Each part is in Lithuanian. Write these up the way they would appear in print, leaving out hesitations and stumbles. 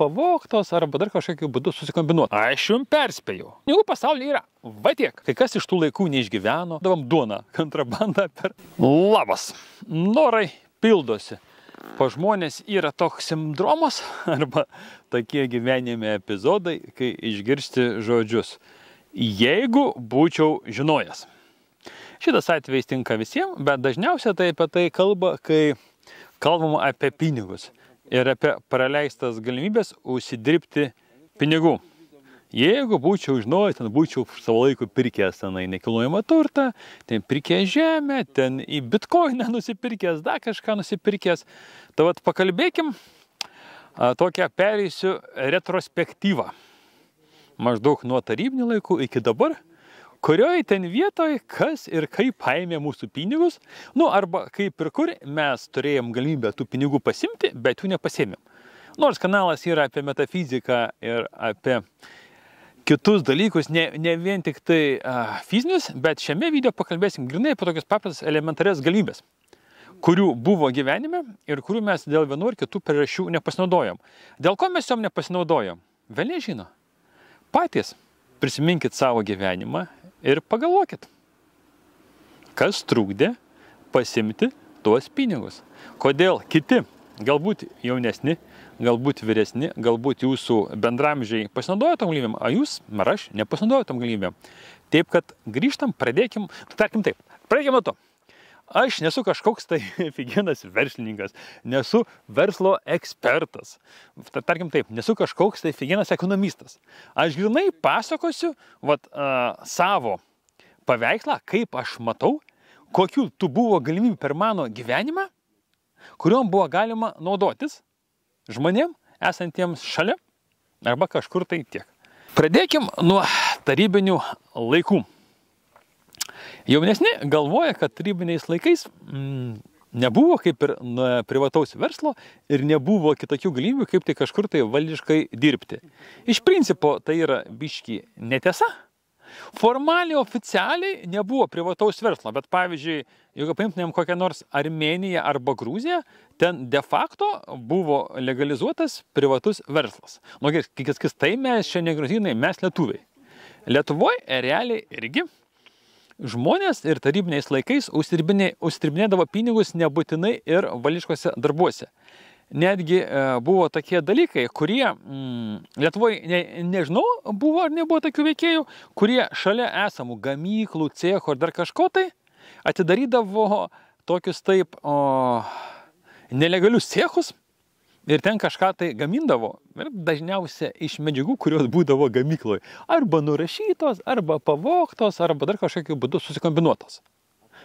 pavogtos arba dar kažkokiu būdu susikombinuoti. Aš jums perspėjau. Pinigų pasaulyje yra va tiek. Kai kas iš tų laikų neišgyveno, davom duoną, kontrabandą per... Labas. Norai pildosi. Po žmonės yra toks sindromas arba tokie gyvenime epizodai, kai išgirsti žodžius. Jeigu būčiau žinojęs. Šitas atvejs tinka visiems, bet dažniausiai tai apie tai kalba, kai kalbama apie pinigus ir apie praleistas galimybės užsidirbti pinigų. Jeigu būčiau žinojęs, ten būčiau savo laiku pirkęs tenai nekilnojamą turtą, ten pirkęs žemę, ten į bitkoiną nusipirkęs, dar kažką nusipirkęs. Tai vat pakalbėkim tokią pereisiu retrospektyvą. Maždaug nuo tarybinių laikų iki dabar, kurioje ten vietoje kas ir kaip paėmė mūsų pinigus, arba kaip ir kur mes turėjom galimybę tų pinigų pasimti, bet jų nepasėmėm. Nors kanalas yra apie metafiziką ir apie kitus dalykus, ne vien tik tai fizinius, bet šiame video pakalbėsim grinai apie tokias paprastas elementarias galimybės, kurių buvo gyvenime ir kurių mes dėl vienų ar kitų priežasčių nepasinaudojom. Dėl ko mes jom nepasinaudojom? Velniai žino. Patys prisiminkit savo gyvenimą ir pagalvokit, kas trukdė pasimti tuos pinigus. Kodėl kiti, galbūt jaunesni, galbūt vyresni, galbūt jūsų bendramžiai pasinaudojo tom galimybėm, o jūs, ar aš, nepasinaudojo tom galimybėm. Taip, kad grįžtam, pradėkim, tarkim taip, pradėkim nuo to. Aš nesu kažkoks tai figienas verslininkas, nesu verslo ekspertas, tarkim taip, nesu kažkoks tai figienas ekonomistas. Aš grinai pasakosiu savo paveikslą, kaip aš matau, kokių tų buvo galimybių per mano gyvenimą, kuriuom buvo galima naudotis žmonėm esantiems šalia arba kažkur tai tiek. Pradėkim nuo tarybinių laikų. Jaunesni galvoja, kad tarybiniais laikais nebuvo kaip ir privataus verslo ir nebuvo kitokių galimybių, kaip tai kažkur tai valdiškai dirbti. Iš principo tai yra biški netiesa. Formaliai, oficialiai nebuvo privataus verslo, bet pavyzdžiui, jeigu paimtumėm kokią nors Armėniją arba Gruziją, ten de facto buvo legalizuotas privatus verslas. Kas tai mes čia ne gruzinai, mes lietuviai. Lietuvoje realiai irgi žmonės ir tarybiniais laikais užsidirbinėdavo pinigus nebūtinai ir valdiškose darbuose. Netgi buvo tokie dalykai, kurie Lietuvoje, nežinau, buvo ar nebuvo tokių veikėjų, kurie šalia esamų gamyklų, cechų ar dar kažko tai atidarydavo tokius taip nelegalius cechus ir ten kažką tai gamindavo, ir dažniausiai iš medžiagų, kurios būdavo gamykloje. Arba nurašytos, arba pavogtos, arba dar kažkokiu būdu susikombinuotos.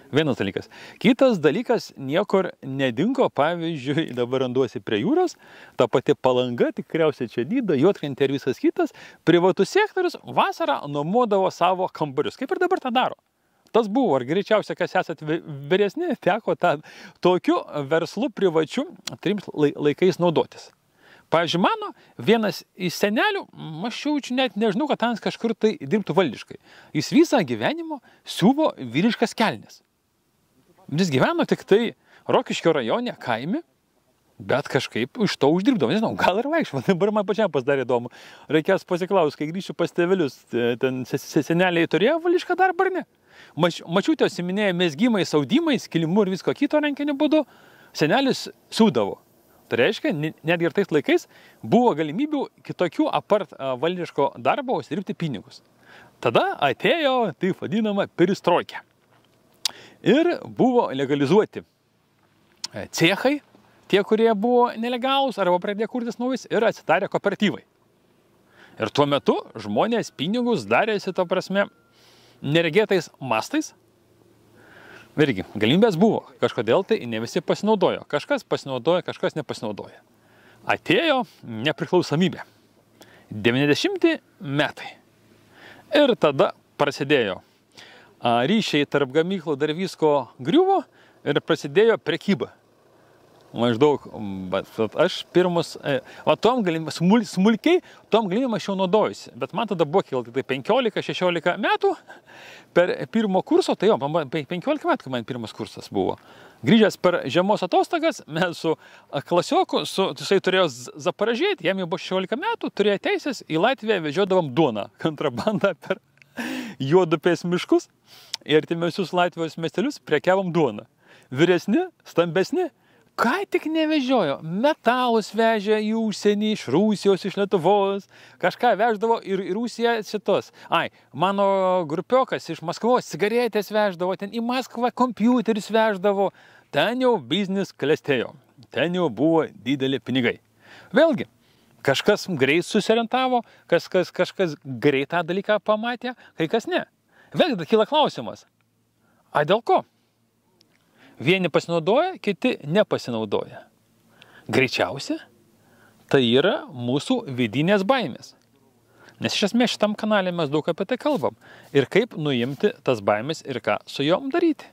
Vienas dalykas. Kitas dalykas niekur nedingo, pavyzdžiui, dabar randuosi prie jūros, ta pati Palanga, tikriausiai čia Nida, Juodkrantė ir visas kitas, privatus sektorius vasarą nuomodavo savo kambarius, kaip ir dabar tą daro. Tas buvo, ar greičiausiai, kas esat vyresni, teko tokiu verslu privačiu trims laikais naudotis. Pavyzdžiui, mano vienas iš senelių, aš jaučiu net nežinau, kad ten kažkur tai dirbtų valdiškai. Jis visą gyvenimo siuvo vyriškas kelnes. Jis gyveno tik tai Rokiškio rajone, kaime, bet kažkaip iš to uždirbdavo. Nežinau, gal ir vaikščiau, dabar man pačiam pasidarė įdomu. Reikės pasiklaus, kai grįšiu pas tėvelius, ten seneliai turėjo valdišką darbą ar ne? Mačiutė užsiminėja mezgimais, audimais, kilimu ir visko kito rankiniu būdu, senelis siūdavo. Tai reiškia, netgi ir tais laikais buvo galimybių kitokių apart valdiško darbo užsidirbti pinigus. Tada atėjo taip vadinama perestroika. Ir buvo legalizuoti cechai, tie, kurie buvo nelegalūs arba pradėjo kurtis naujus, ir atsidarė kooperatyvai. Ir tuo metu žmonės pinigus darėsi, to prasme, neregėtais mastais. Irgi, galimybės buvo. Kažkodėl tai ne visi pasinaudojo. Kažkas pasinaudojo, kažkas nepasinaudojo. Atėjo nepriklausomybė. 90 metai. Ir tada prasidėjo ryšiai tarp gamyklų dar visko griuvo ir prasidėjo prekyba. Maždaug, aš pirmus, tom galimybėm, smulkiai, tom galimybėm aš jau naudojusi. Bet man tada buvo kilti 15-16 metų per pirmo kurso, tai jo, 15 metų, kai man pirmas kursas buvo. Grįžęs per žiemos atostogas, mes su klasioku, jisai turėjo Zaparažėti, jam jau buvo 16 metų, turėjo teisės, į Latviją vežiodavom duoną, kontrabandą per Juodupės miškus ir artimiausius Latvijos miestelius prekiavom duoną. Vyresni, stambesni, ką tik nevežiojo, metalus vežė į užsienį, iš Rusijos, iš Lietuvos, kažką veždavo ir į Rusiją šitos. Mano grupiokas iš Maskvos cigaretės veždavo, ten į Maskvą kompiuteris veždavo, ten jau biznis klestėjo, ten jau buvo dideli pinigai. Vėlgi, kažkas greit susiorientavo, kažkas greit tą dalyką pamatė, kai kas ne. Vėlgi, kyla klausimas, dėl ko? Vieni pasinaudoja, kiti nepasinaudoja. Greičiausia, tai yra mūsų vidinės baimės. Nes iš esmės šitam kanale mes daug apie tai kalbam. Ir kaip nuimti tas baimės ir ką su jom daryti.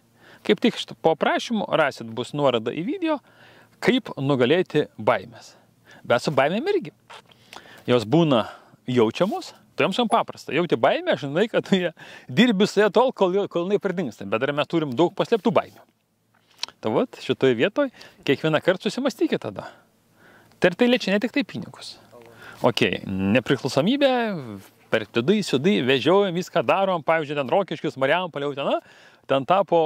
Kaip tik po aprašymu rasit bus nuoroda į video, kaip nugalėti baimės. Bet su baimėm irgi. Jos būna jaučiamos, tai joms paprasta. Jauti baimę, žinai, kad tu dirbi su ją tol, kol jinai pradingsta. Bet dar mes turim daug paslėptų baimių. Tai vat, šitoje vietoje kiekvieną kartą susimastykite tada. Tai liečia ne tik tai pinigus. Nepriklausomybė, per sudai, vežiojam, viską darom, pavyzdžiui, ten Rokiškius, Marijampolė, ten tapo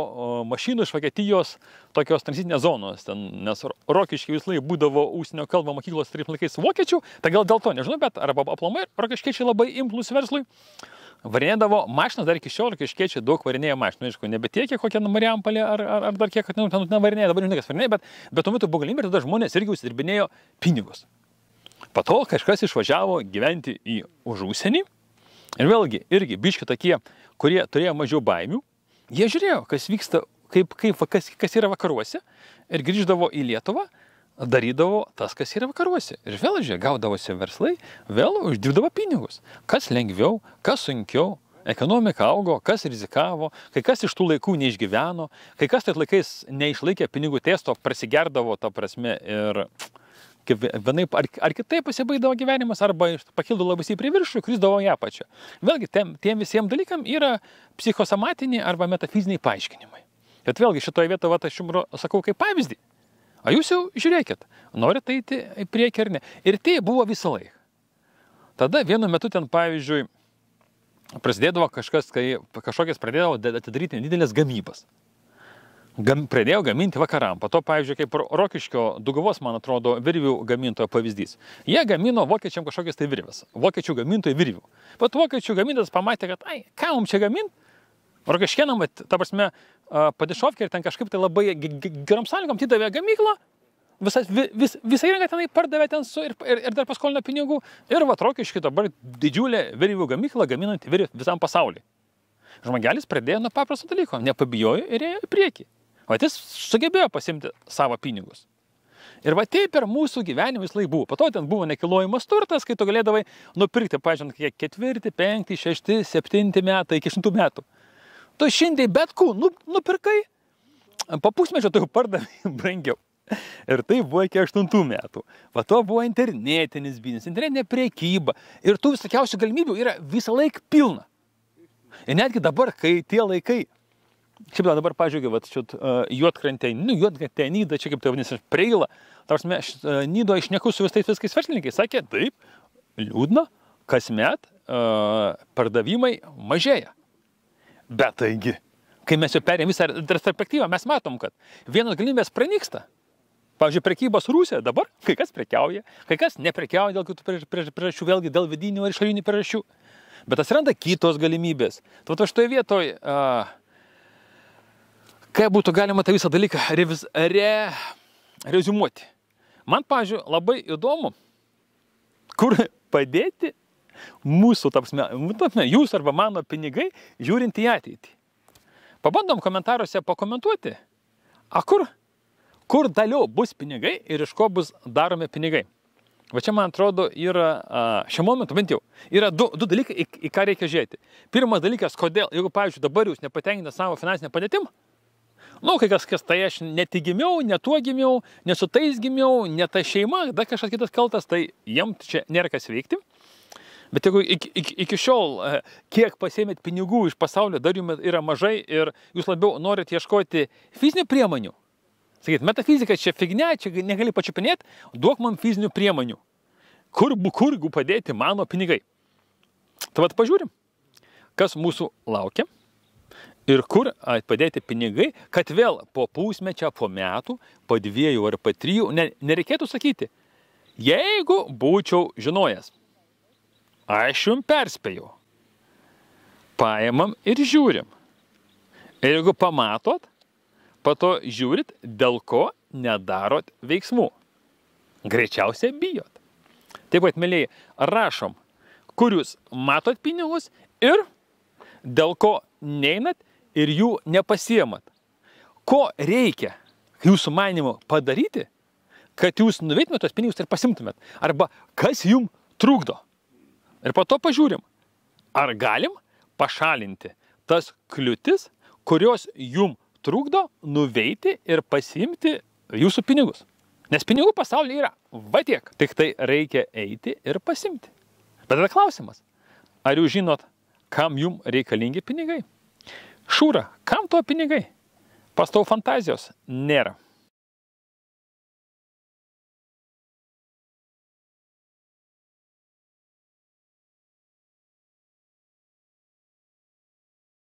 mašinų iš Vokietijos tokios tranzitinės zonos, nes Rokiškiai vis laik būdavo užsienio kalbą mokyklos tarp laikais vokiečių, tai gal dėl to, nežinau, bet arba aplamai Rokiškiečiai labai implus verslui. Varinėdavo mašinas, dar iki šiol Rokiškiečiai daug varinėja mašinų, aišku, nebe tiek, kiek kokia Marijampolė ar dar kiek, ten varinėja, dabar nežinai, kas varinėja, bet tuo metu buvo galimybė ir tada žmonės irgi užsidirbinėjo pinigus. Po to kažkas išvažiavo gyventi į užsienį ir vėlgi, irgi biški tokie, kurie turėjo mažiau baimių, jie žiūrėjo, kas vyksta, kas yra vakaruose ir grįždavo į Lietuvą, darydavo tas, kas yra vakaruose. Ir vėl, gaudavosi verslai, vėl uždirbdavo pinigus. Kas lengviau, kas sunkiau, ekonomika augo, kas rizikavo, kai kas iš tų laikų neišgyveno, kai kas tais laikais neišlaikė pinigų testo, prasigerdavo ta prasme ir vienaip ar kitaip pasibaigdavo gyvenimas, arba pakildavo labai stipriai viršų, krisdavo į apačią. Vėlgi, tiem visiems dalykam yra psichosomatiniai arba metafiziniai paaiškinimai. Bet vėlgi, šitoje vietoje aš jums sakau kaip pavyzdį. Jūs jau žiūrėkit, norite eiti į priekį ar ne. Ir tai buvo visą laiką. Tada vienu metu ten, pavyzdžiui, prasidėdavo kažkas, kai kažkokias pradėdavo atidaryti nedidelės gamybas. Pradėjo gaminti vakaram. Po to, pavyzdžiui, kaip Rokiškio Duguvos, man atrodo, virvių gamintojo pavyzdys. Jie gamino vokiečiam kažkokias tai virvės. Vokiečių gamintojai virvių. Bet vokiečių gamintas pamatė, kad, ką mums čia gaminti? Rokiškėnam, ta prasme, Padišovkė ir ten kažkaip tai labai gerom sąlygom atidavė gamyklą, visą įrangą tenai pardavė ten ir dar paskolino pinigų. Ir Rokiškė dabar didžiulė virvių gamykla gaminanti virvės visam pasauliui. Žmogelis pradėjo nuo paprasto dalyko, nepabijojo ir ėjo į priekį. Jis sugebėjo pasimti savo pinigus. Ir tai per mūsų gyvenimą vis laik buvo. Po to ten buvo nekilnojamas turtas, kai tu galėdavai nupirkti, pažiūrėjau, 4, 5, 6, 7 metai, iki 100 metų. Tu šiandien bet ko nupirkai, po pusmečio tu jau pardavai brangiau. Ir tai buvo iki 8 metų. Po to buvo internetinis biznis, internetinė prekyba. Ir tų visokiausių galimybių yra visą laiką pilna. Ir netgi dabar, kai tie laikai, šiaip dabar, pažiūrėjau, Juodkrantė, Nyda, čia kaip tai vadinasi, Preila, tarsi Nydo išneku su visais verslininkais, sakė, taip, liūdna, kasmet pardavimai mažėja. Bet taigi, kai mes jau perėm visą perspektyvą, mes matom, kad vienos galimybės pranyksta. Pavyzdžiui, prekybos Rusija dabar, kai kas prekiauja, kai kas neprekiauja dėl kitų priežasčių, vėlgi dėl vidinių ar išorinių priežasčių. Bet atsiranda kitos galimybės. Tad šitoje vietoje, kaip būtų galima tą visą dalyką reziumuoti. Man, pavyzdžiui, labai įdomu, kur padėti mūsų, jūs arba mano pinigai, žiūrint į ateitį. Pabandom komentaruose pakomentuoti, kur daliau bus pinigai ir iš ko bus daromi pinigai. Va čia, man atrodo, yra šiuo momentu, bent jau, yra du dalykai, į ką reikia žiūrėti. Pirmas dalykas, kodėl, jeigu, pavyzdžiui, dabar jūs nepatenkinate savo finansinę padėtim, kai kas, tai aš netigimiau, ne tuo gimiau, ne su tais gimiau, ne ta šeima, dar kažkas kitas kaltas, tai jiems čia nėra kas veikti. Bet jeigu iki šiol, kiek pasiėmėt pinigų iš pasaulio, dar jums yra mažai ir jūs labiau norit ieškoti fizinių priemonių, Sakyt, metafizika čia fignia, čia negali pačiupinėti, duok man fizinių priemonių. Kur padėti mano pinigai? Tai vat pažiūrim, kas mūsų laukia ir kur padėti pinigai, kad vėl po pusmečio, po metų, po 2 ar po 3, nereikėtų sakyti, jeigu būčiau žinojęs, aš jums perspėjau. Paimam ir žiūrim. Ir jeigu pamatot, po to žiūrit, dėl ko nedarot veiksmų. Greičiausiai bijot. Taip pat, mėlyje, rašom, kur jūs matot pinigus ir dėl ko neinat ir jų nepasiemat. Ko reikia jūsų manymu padaryti, kad jūs nuveitumėt tos pinigus ir pasimtumėt. Arba kas jums trukdo. Ir po to pažiūrim, ar galim pašalinti tas kliūtis, kurios jums trukdo nuveiti ir pasiimti jūsų pinigus. Nes pinigų pasaulyje yra va tiek. Tik tai reikia eiti ir pasimti. Bet tada klausimas, ar jūs žinot, kam jums reikalingi pinigai? Šūra, kam to pinigai? Pas tavo fantazijos nėra.